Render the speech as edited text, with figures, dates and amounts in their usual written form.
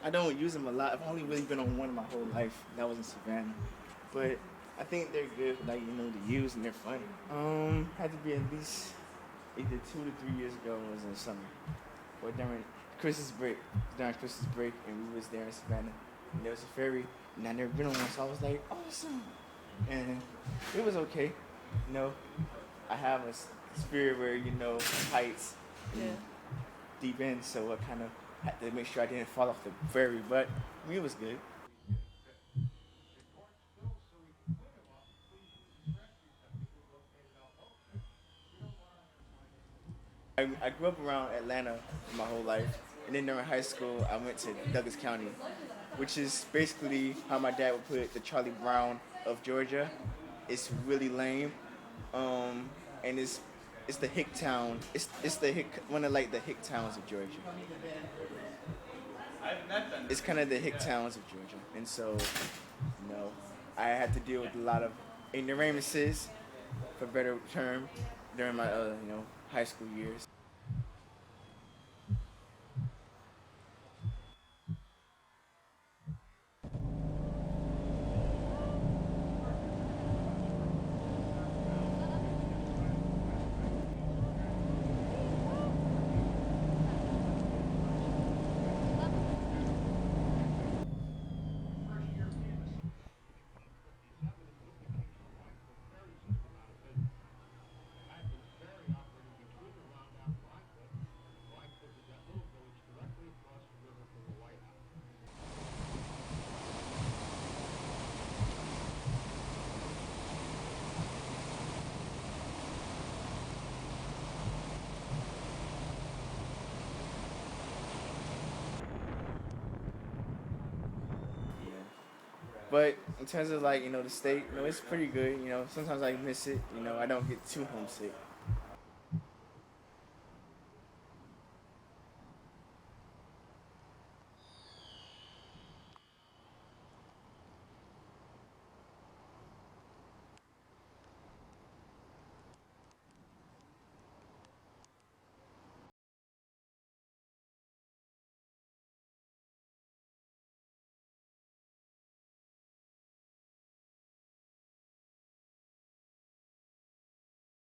I don't use them a lot. I've only really been on one my whole life. That was in Savannah. But I think they're good, like, to use and they're fun. Had to be at least either 2 to 3 years ago. It was in the summer, or during Christmas break. During Christmas break, and we was there in Savannah, and there was a ferry, and I never been on one, so I was like, awesome, and it was okay. You know, I have a spirit where heights Yeah. and deep end, so I kind of had to make sure I didn't fall off the ferry, but I mean, it was good. I grew up around Atlanta my whole life, and then during high school, I went to Douglas County, which is basically how my dad would put it, the Charlie Brown of Georgia. It's really lame, um, and it's the hick town. It's the hick one of like the hick towns of Georgia. It's kind of the hick towns of Georgia, and so I had to deal with a lot of ignoramuses, for better term, during my high school years. Yeah. But in terms of like the state, it's pretty good. Sometimes I miss it. I don't get too homesick.